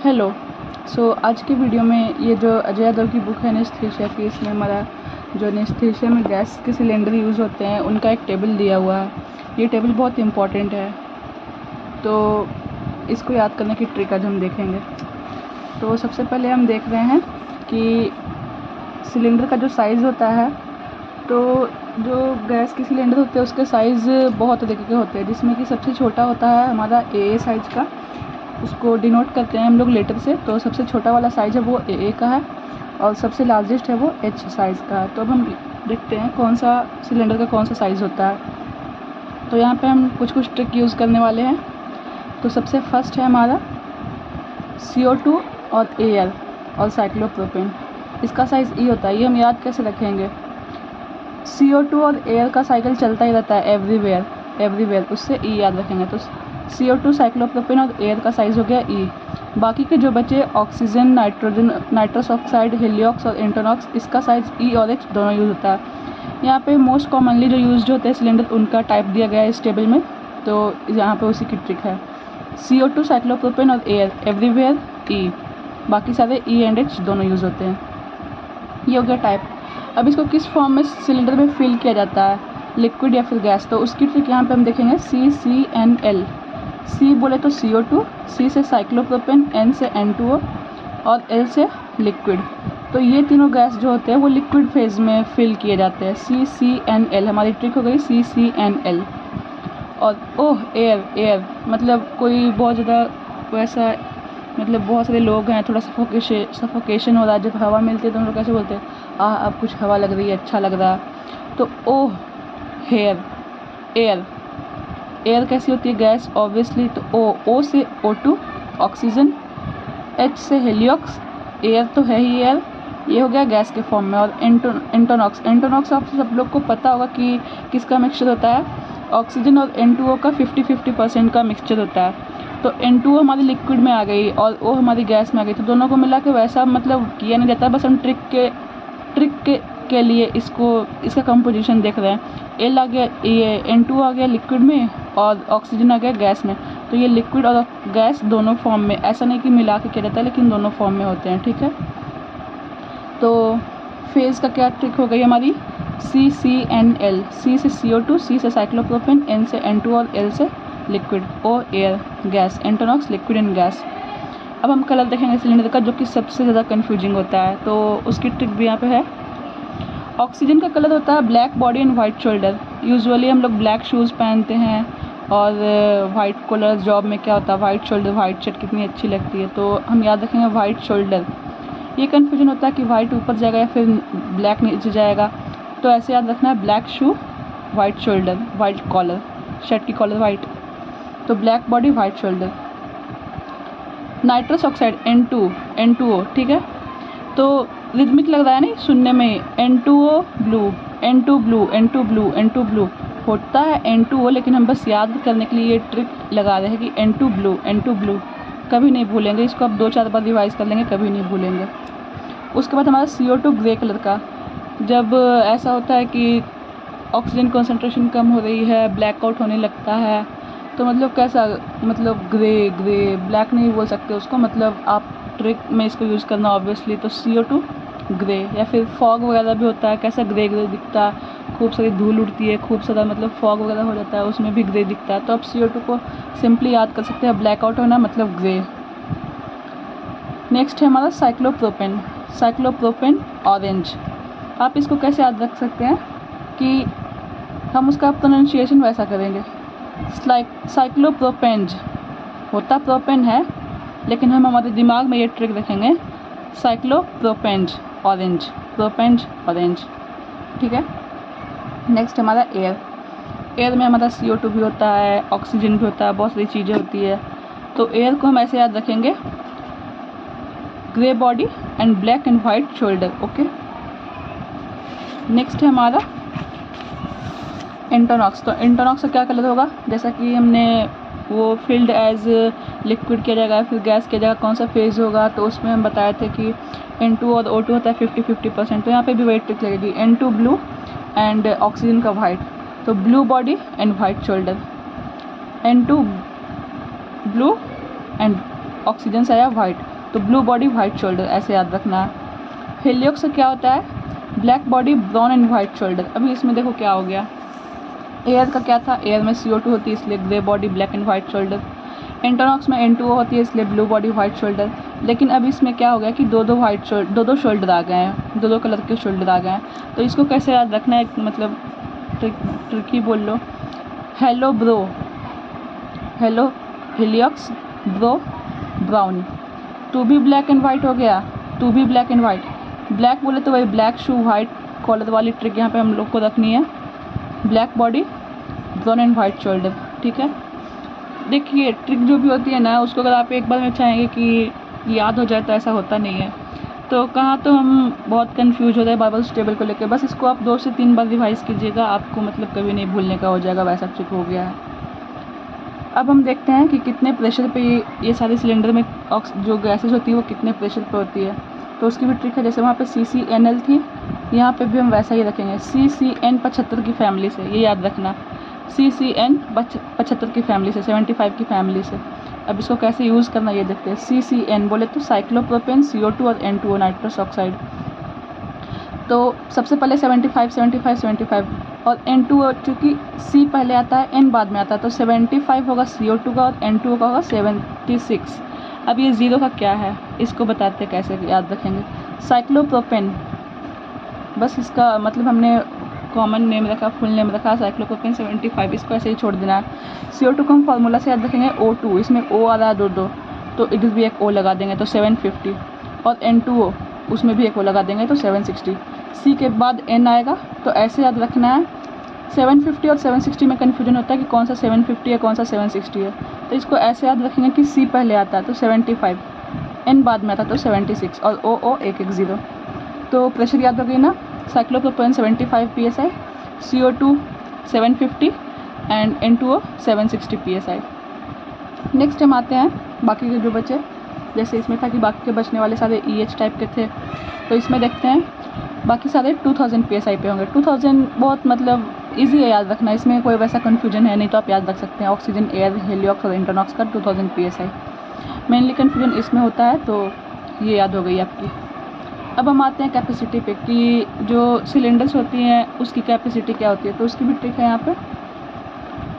Hello. आज की video में ये जो अजय यादव की बुक है एनेस्थीसिया की, इसमें हमारा जो एनेस्थीसिया में गैस के सिलेंडर यूज़ होते हैं उनका एक टेबल दिया हुआ है। ये टेबल बहुत इम्पॉर्टेंट है, तो इसको याद करने की ट्रिक आज हम देखेंगे। तो सबसे पहले हम देख रहे हैं कि सिलेंडर का जो साइज़ होता है, तो जो गैस के सिलेंडर होते हैं उसके साइज़ बहुत तरीके के होते हैं, जिसमें कि सबसे छोटा होता है हमारा AA साइज़ का। उसको डिनोट करते हैं हम लोग लेटर से। तो सबसे छोटा वाला साइज़ है वो AA का है और सबसे लार्जेस्ट है वो H साइज़ का है। तो अब हम देखते हैं कौन सा सिलेंडर का कौन सा साइज़ होता है। तो यहाँ पे हम कुछ ट्रिक यूज़ करने वाले हैं। तो सबसे फर्स्ट है हमारा CO2 और एयर और साइक्लोप्रोपेन। इसका साइज़ E होता है। ये हम याद कैसे रखेंगे? CO2 और एयर का साइकिल चलता ही रहता है एवरीवेयर, उससे E याद रखेंगे। तो CO2 साइक्लोप्रोपेन और एयर का साइज़ हो गया E। बाकी के जो बचे ऑक्सीजन, नाइट्रोजन, नाइट्रस ऑक्साइड, हेलियोक्स और इंटरनॉक्स, इसका साइज़ E और H दोनों यूज़ होता है। यहाँ पे मोस्ट कॉमनली जो यूज़ होते हैं सिलेंडर उनका टाइप दिया गया है इस टेबल में। तो यहाँ पे उसी की ट्रिक है। CO2 साइक्लोप्रोपेन और एयर एवरीवेयर E, बाकी सारे E एंड H दोनों यूज़ होते हैं। ये हो गया टाइप। अब इसको किस फॉर्म में सिलेंडर में फिल किया जाता है, लिक्विड या फिर गैस? तो उसकी ट्रिक यहाँ पे हम देखेंगे CCNL। C बोले तो CO2, C से साइक्लोप्रोपेन, N से N2O और L से लिक्विड। तो ये तीनों गैस जो होते हैं वो लिक्विड फेज में फिल किए जाते हैं। CCNL हमारी ट्रिक हो गई CCNL। और एयर मतलब कोई बहुत ज़्यादा वैसा, मतलब बहुत सारे लोग हैं, थोड़ा सफोकेशन हो रहा है, जब हवा मिलती है तो हम लोग कैसे बोलते हैं, अब कुछ हवा लग रही है, अच्छा लग रहा है। तो एयर कैसी होती है? Gas obviously. तो O से O2 ऑक्सीजन, H से हेलियोक्स, एयर तो है ही एयर, ये हो गया गैस के फॉर्म में। और इंटरनॉक्स आप सब लोग को पता होगा कि किसका मिक्सचर होता है। ऑक्सीजन और N2O का 50-50% का मिक्सचर होता है। तो N2O हमारी लिक्विड में आ गई और O हमारी गैस में आ गई। तो दोनों को मिला के वैसा मतलब किया नहीं जाता, बस हम ट्रिक के लिए इसका कंपोजिशन देख रहे हैं। L आ गया, ये N2O आ गया लिक्विड में और ऑक्सीजन आ गया गैस में। तो ये लिक्विड और गैस दोनों फॉर्म में, ऐसा नहीं कि मिला के किया जाता है, लेकिन दोनों फॉर्म में होते हैं, ठीक है। तो फेज़ का क्या ट्रिक हो गई हमारी? CCNL। C से CO2, C से साइक्लोप्रोपेन, N से N2 और L से liquid, O air gas, Entonox liquid and gas. अब हम कलर देखेंगे सिलेंडर का, जो कि सबसे ज़्यादा कन्फ्यूजिंग होता है। तो उसकी ट्रिक भी यहाँ पे है। ऑक्सीजन का कलर होता है black body and white shoulder. Usually हम लोग ब्लैक शूज़ पहनते हैं और वाइट कलर जॉब में क्या होता है, वाइट शोल्डर, वाइट शर्ट कितनी अच्छी लगती है। तो हम याद रखेंगे वाइट शोल्डर। ये कन्फ्यूजन होता है कि वाइट ऊपर जाएगा या फिर ब्लैक नीचे जाएगा। तो ऐसे याद रखना है, black shoe, white shoulder, white collar, shirt की कॉलर वाइट। तो black body, white shoulder. Nitrous oxide N2O, ठीक है। तो रिदमिक लग रहा है नहीं सुनने में, N2O blue, N2 blue, N2 blue, N2 blue होता है N2O, लेकिन हम बस याद करने के लिए ये ट्रिक लगा रहे हैं कि N2 ब्लू, N2 ब्लू। कभी नहीं भूलेंगे इसको, आप 2-4 बार रिवाइज कर लेंगे, कभी नहीं भूलेंगे। उसके बाद हमारा CO2 ग्रे कलर का। जब ऐसा होता है कि ऑक्सीजन कॉन्सेंट्रेशन कम हो रही है, ब्लैकआउट होने लगता है, तो मतलब कैसा, मतलब ग्रे ब्लैक नहीं बोल सकते उसको, मतलब आप ट्रिक में इसको यूज़ करना ऑब्वियसली। तो CO2 ग्रे। या फिर फॉग वगैरह भी होता है, कैसा ग्रे दिखता है, खूब सारी धूल उड़ती है, खूब सारा मतलब फॉग वगैरह हो जाता है, उसमें भी ग्रे दिखता है। तो आप CO2 को सिंपली याद कर सकते हैं, ब्लैकआउट होना मतलब ग्रे। नेक्स्ट है हमारा साइक्लोप्रोपेन ऑरेंज। आप इसको कैसे याद रख सकते हैं कि हम उसका प्रोनाउंसिएशन वैसा करेंगे। साइक्लोप्रोपेंज होता प्रोपेन है, लेकिन हम हमारे दिमाग में ये ट्रिक रखेंगे, साइक्लोप्रोपेंज ऑरेंज, ठीक है। नेक्स्ट हमारा एयर में हमारा CO2 भी होता है, ऑक्सीजन भी होता है, बहुत सारी चीज़ें होती है। तो एयर को हम ऐसे याद रखेंगे, grey body and black and white shoulder, okay. Next है हमारा इंटरनॉक्स। तो इंटरनॉक्स का क्या कलर होगा? जैसा कि हमने वो फील्ड एज लिक्विड किया जाएगा फिर गैस किया जाएगा, कौन सा फेज़ होगा, तो उसमें हम बताए थे कि N2 और O2 होता है 50-50%। तो यहाँ पे भी वही ट्रिक लगेगी, N2 ब्लू एंड ऑक्सीजन का वाइट। तो blue body and white shoulder, N2 blue and oxygen से आया वाइट। तो ब्लू बॉडी वाइट शोल्डर, ऐसे याद रखना है। हेलियोक्स से क्या होता है, black body brown and white shoulder. अभी इसमें देखो क्या हो गया, एयर का क्या था, एयर में CO2 होती है इसलिए grey body black and white shoulder. Entonox में N2O होती है इसलिए ब्लू बॉडी वाइट शोल्डर। लेकिन अब इसमें क्या हो गया कि दो दो शोल्डर आ गए हैं, दो कलर के शोल्डर आ गए हैं। तो इसको कैसे याद रखना है, मतलब ट्रिकी बोल लो। Hello bro, hello heliox, bro brown. टू बी ब्लैक एंड वाइट हो गया, टू बी ब्लैक एंड वाइट। ब्लैक बोले तो वही ब्लैक शू वाइट कॉलर वाली ट्रिक यहाँ पे हम लोग को रखनी है। Black body brown and white shoulder, ठीक है। देखिए ट्रिक जो भी होती है ना, उसको अगर आप एक बार में चाहेंगे कि याद हो जाए तो ऐसा होता नहीं है। तो कहाँ तो हम बहुत कंफ्यूज होते हैं बाइबल्स टेबल को लेकर। बस इसको आप 2 से 3 बार रिवाइज़ कीजिएगा, आपको मतलब कभी नहीं भूलने का हो जाएगा, वैसा ट्रिक हो गया है। अब हम देखते हैं कि कितने प्रेशर पे ये सारे सिलेंडर में जो गैसेस होती है वो कितने प्रेशर पे होती है। तो उसकी भी ट्रिक है, जैसे वहाँ पे CCNL थी, यहाँ पे भी हम वैसा ही रखेंगे। CCN 75 की फैमिली से, ये याद रखना। CCN 75 की फैमिली से, 75 की फैमिली से। अब इसको कैसे यूज़ करना ये देखते हैं। CCN बोले तो साइक्लोप्रोपेन, CO2 और N2O नाइट्रस ऑक्साइड। तो सबसे पहले 75 75 75 और N2O, चूँकि C पहले आता है N बाद में आता है, तो 75 होगा CO2 का और N2O का होगा 76। अब ये 0 का क्या है, इसको बताते हैं कैसे याद रखेंगे। साइक्लोप्रोपेन, बस इसका मतलब हमने कॉमन नेम रखा, फुल नेम रखा साइक्लोप्रोपेन 75, इसको ऐसे ही छोड़ देना है। CO2 को हम फार्मूला से याद रखेंगे O2, इसमें O आ रहा है दो, तो इधर भी एक O लगा देंगे तो 750 और N2O उसमें भी एक O लगा देंगे तो 760। C के बाद N आएगा, तो ऐसे याद रखना है। 750 और 760 में कन्फ्यूजन होता है कि कौन सा 750 है कौन सा 760 है, तो इसको ऐसे याद रखेंगे कि C पहले आता है तो 75, N बाद में आता है तो 76 और O 110। तो प्रेशर याद रखिए ना, cyclopropane 75 PSI, CO2 750 and N2O 760 PSI। Next हम आते हैं बाकी के जो बचे, जैसे इसमें था कि बाकी के बचने वाले सारे EH टाइप के थे, तो इसमें देखते हैं बाकी सारे 2000 PSI पे होंगे। 2000 बहुत मतलब इजी है याद रखना, इसमें कोई वैसा कन्फ्यूजन है नहीं, तो आप याद रख सकते हैं। ऑक्सीजन, एयर, हेलियोक्स और इंटरनॉक्स का 2000 PSI। मेनली कन्फ्यूजन इसमें होता है, तो ये याद हो गई आपकी। अब हम आते हैं कैपेसिटी पे कि जो सिलेंडर्स होती हैं उसकी कैपेसिटी क्या होती है, तो उसकी भी ट्रिक है यहाँ पे।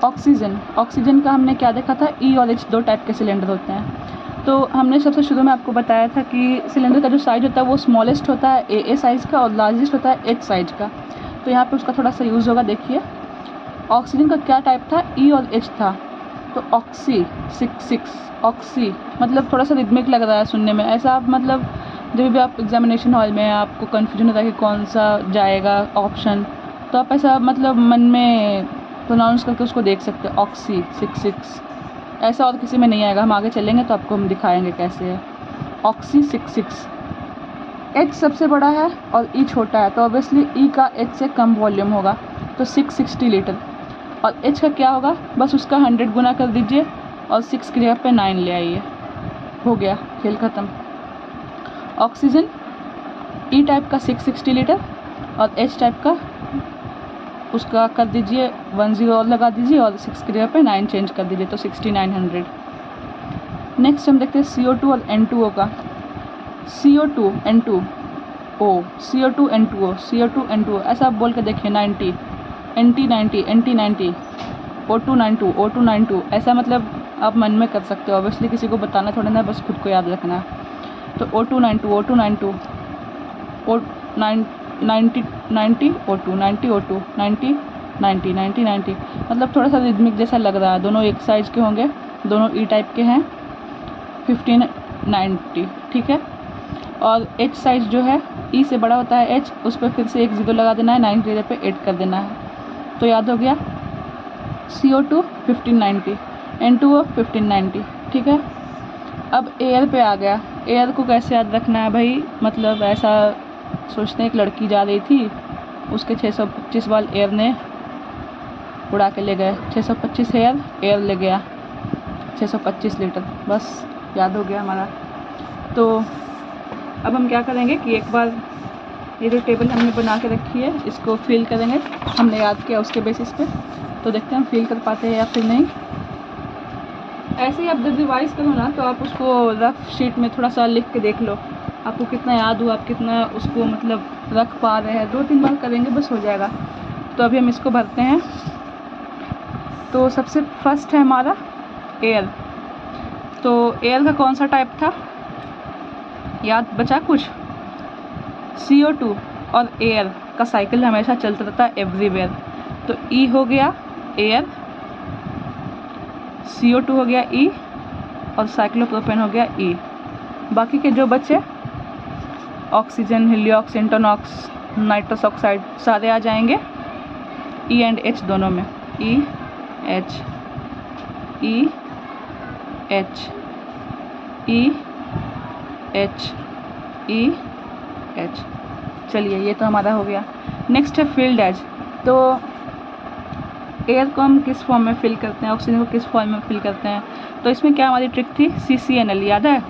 ऑक्सीजन का हमने क्या देखा था, E और H 2 टाइप के सिलेंडर होते हैं। तो हमने सबसे शुरू में आपको बताया था कि सिलेंडर का जो साइज होता है वो स्मॉलेस्ट होता है AA साइज़ का और लार्जेस्ट होता है H साइज का। तो यहाँ पे उसका थोड़ा सा यूज़ होगा, देखिए। ऑक्सीजन का क्या टाइप था, E और H था, तो ऑक्सी 66 ऑक्सी, मतलब थोड़ा सा रिदमिक लग रहा है सुनने में। ऐसा आप मतलब जब भी आप एग्जामिनेशन हॉल में आपको कन्फ्यूजन होता है कि कौन सा जाएगा ऑप्शन, तो आप ऐसा मतलब मन में प्रोनाउंस करके उसको देख सकते हैं, ऑक्सी 66। ऐसा और किसी में नहीं आएगा, हम आगे चलेंगे तो आपको हम दिखाएंगे कैसे है। ऑक्सी 66। H सबसे बड़ा है और E छोटा है, तो ऑब्वियसली E का H से कम वॉल्यूम होगा, तो 660 लीटर। और H का क्या होगा, बस उसका 100 गुना कर दीजिए और 6 की जगह पे 9 ले आइए, हो गया खेल ख़त्म। ऑक्सीजन E टाइप का 660 लीटर और H टाइप का उसका कर दीजिए 10 और लगा दीजिए और 6 की जगह पे 9 चेंज कर दीजिए, तो 6900। नेक्स्ट हम देखते हैं CO2 और N2O का। CO2 N2O, CO2 N2O, CO2 N2O, ऐसा आप बोल के देखिए। 90 NT90 NT90, O2 92 O2 92, ऐसा मतलब आप मन में कर सकते हो। ऑब्वियसली किसी को बताना थोड़ा ना, बस खुद को याद रखना है। तो O2 92 O2 92 90 90 O2 90 O2 90 90 90 90, मतलब थोड़ा सा रिदमिक जैसा लग रहा है। दोनों एक साइज़ के होंगे, दोनों E टाइप के हैं। 1590, ठीक है। और H साइज़ जो है E से बड़ा होता है H, उस पर फिर से एक 0 लगा देना है, 9 की जगह पे 8 कर देना है, तो याद हो गया। CO2 1590, N2O 1590, ठीक है। अब एयर पे आ गया। एयर को कैसे याद रखना है भाई, मतलब ऐसा सोचते हैं एक लड़की जा रही थी, उसके 625 बाल एयर ने उड़ा के ले गए। 625 एयर ले गया, 625 लीटर, बस याद हो गया हमारा। तो अब हम क्या करेंगे कि एक बार ये जो टेबल हमने बना के रखी है इसको फिल करेंगे, हमने याद किया उसके बेसिस पे। तो देखते हैं हम फिल कर पाते हैं या फिर नहीं। ऐसे ही आप जब रिवाइज़ करो ना तो आप उसको रफ शीट में थोड़ा सा लिख के देख लो, आपको कितना याद हुआ, आप कितना उसको मतलब रख पा रहे हैं। 2-3 बार करेंगे बस हो जाएगा। तो अभी हम इसको भरते हैं। तो सबसे फर्स्ट है हमारा एयर। तो एयर का कौन सा टाइप था, याद बचा कुछ? CO2 और एयर का साइकिल हमेशा चलता रहता है एवरीवेयर। तो ई हो गया एयर, CO2 हो गया ई, और साइक्लोप्रोपेन हो गया ई। बाकी के जो बचे ऑक्सीजन, हीलियोक्स, इंटोनॉक्स, नाइट्रस ऑक्साइड सारे आ जाएंगे ई एंड एच दोनों में। E H, E H, E H, E H. चलिए ये तो हमारा हो गया। नेक्स्ट है फील्ड एज। तो एयर को हम किस फॉर्म में फिल करते हैं, ऑक्सीजन को किस फॉर्म में फिल करते हैं? तो इसमें क्या हमारी ट्रिक थी? CCNL, याद है?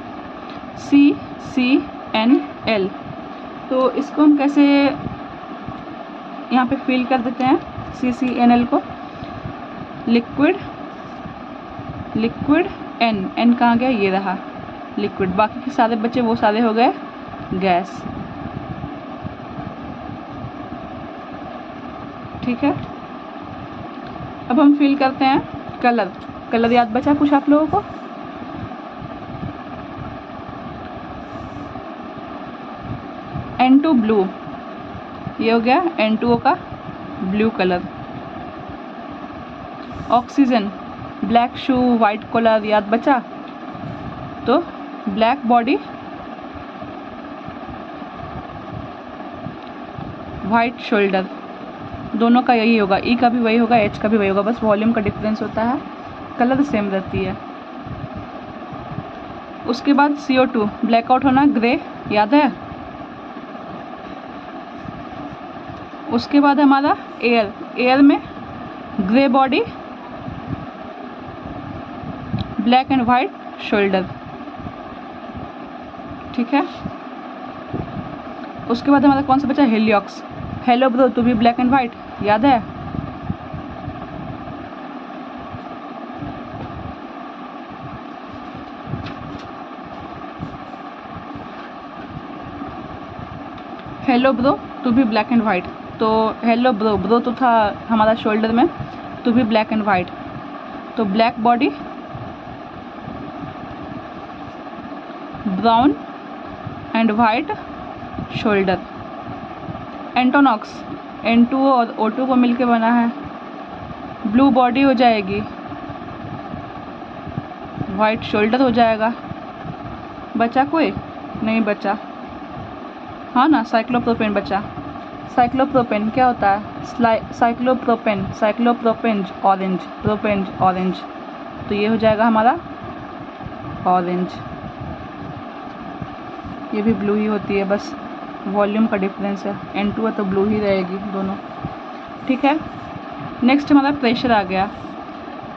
CCNL। तो इसको हम कैसे यहाँ पे फिल कर देते हैं CCNL को? लिक्विड, लिक्विड N कहाँ गया? ये रहा लिक्विड। बाकी के सारे बचे वो सारे हो गए गैस। ठीक है, अब हम फिल करते हैं कलर। कलर याद बचा कुछ आप लोगों को? N2 ब्लू, ये हो गया N2O का blue colour. Oxygen black shoe white collar, याद बचा? तो ब्लैक बॉडी वाइट शोल्डर, दोनों का यही होगा। ई का भी वही होगा, एच का भी वही होगा, बस वॉल्यूम का डिफरेंस होता है, कलर सेम रहती है। उसके बाद CO2 ब्लैकआउट होना ग्रे, याद है? उसके बाद हमारा एयर, एयर में grey body black and white shoulder. ठीक है, उसके बाद हमारा कौन सा बचा? हीलियोक्स। हेलो ब्रो, तू भी ब्लैक एंड वाइट, याद है? हेलो ब्रो, तू भी ब्लैक एंड वाइट। तो हेलो ब्रो, ब्रो तो था हमारा शोल्डर में, तू भी ब्लैक एंड वाइट। तो black body brown and white shoulder. Entonox N2O और O2 को मिलके बना है, ब्लू बॉडी हो जाएगी, वाइट शोल्डर हो जाएगा। बचा कोई? नहीं बचा, हाँ ना, साइक्लोप्रोपेन बचा। साइक्लोप्रोपेन क्या होता है? Cyclopropane, cyclopropanes orange, propanes orange. तो ये हो जाएगा हमारा ऑरेंज। ये भी ब्लू ही होती है, बस वॉल्यूम का डिफरेंस है। N2 तो ब्लू ही रहेगी दोनों। ठीक है, नेक्स्ट हमारा प्रेशर आ गया।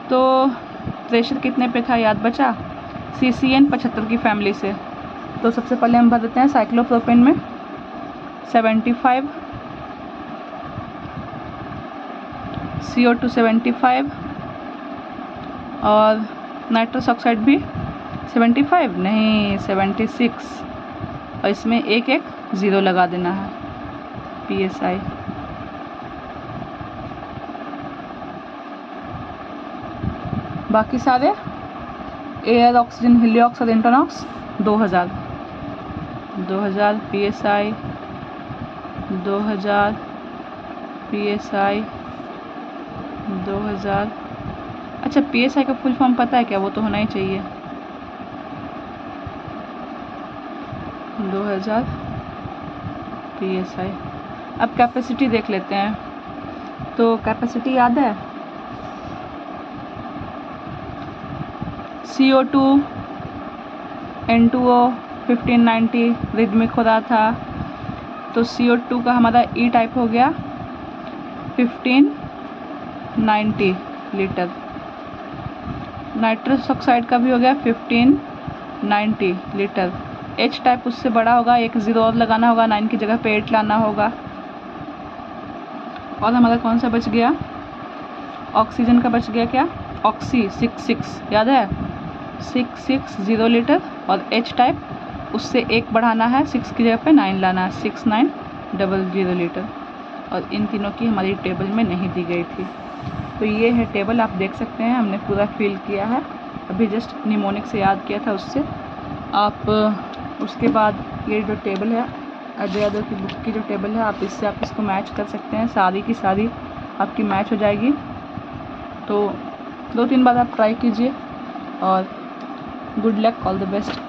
तो प्रेशर कितने पे था, याद बचा? CCN 75 की फैमिली से। तो सबसे पहले हम भर देते हैं साइक्लोप्रोपेन में 75, CO2 75, और नाइट्रस ऑक्साइड भी 75 नहीं 76, और इसमें एक एक ज़ीरो लगा देना है PSI। बाकी सारे एयर, ऑक्सीजन, हीलियोक्स और इंटोनॉक्स 2000 PSI, 2000 PSI, 2000। अच्छा, PSI का फुल फॉर्म पता है क्या? वो तो होना ही चाहिए। 2000 PSI। अब कैपेसिटी देख लेते हैं। तो कैपेसिटी याद है? CO2 N2O 1590 रिदमिक हो रहा था, तो CO2 का हमारा E टाइप हो गया 1590 लीटर। नाइट्रस ऑक्साइड का भी हो गया 1590 लीटर। H टाइप उससे बड़ा होगा, एक ज़ीरो और लगाना होगा, 9 की जगह पे 8 लाना होगा। और हमारा कौन सा बच गया? ऑक्सीजन का बच गया क्या? ऑक्सी 66, याद है? 660 लीटर, और एच टाइप उससे 1 बढ़ाना है, 6 की जगह पे 9 लाना है, 6900 लीटर। और इन तीनों की हमारी टेबल में नहीं दी गई थी। तो ये है टेबल, आप देख सकते हैं हमने पूरा फिल किया है, अभी जस्ट निमोनिक से याद किया था उससे। आप उसके बाद ये जो टेबल है अजय यादव की बुक की जो टेबल है, आप इसको मैच कर सकते हैं, सारी की सारी आपकी मैच हो जाएगी। तो 2-3 बार आप ट्राई कीजिए, और good luck, all the best.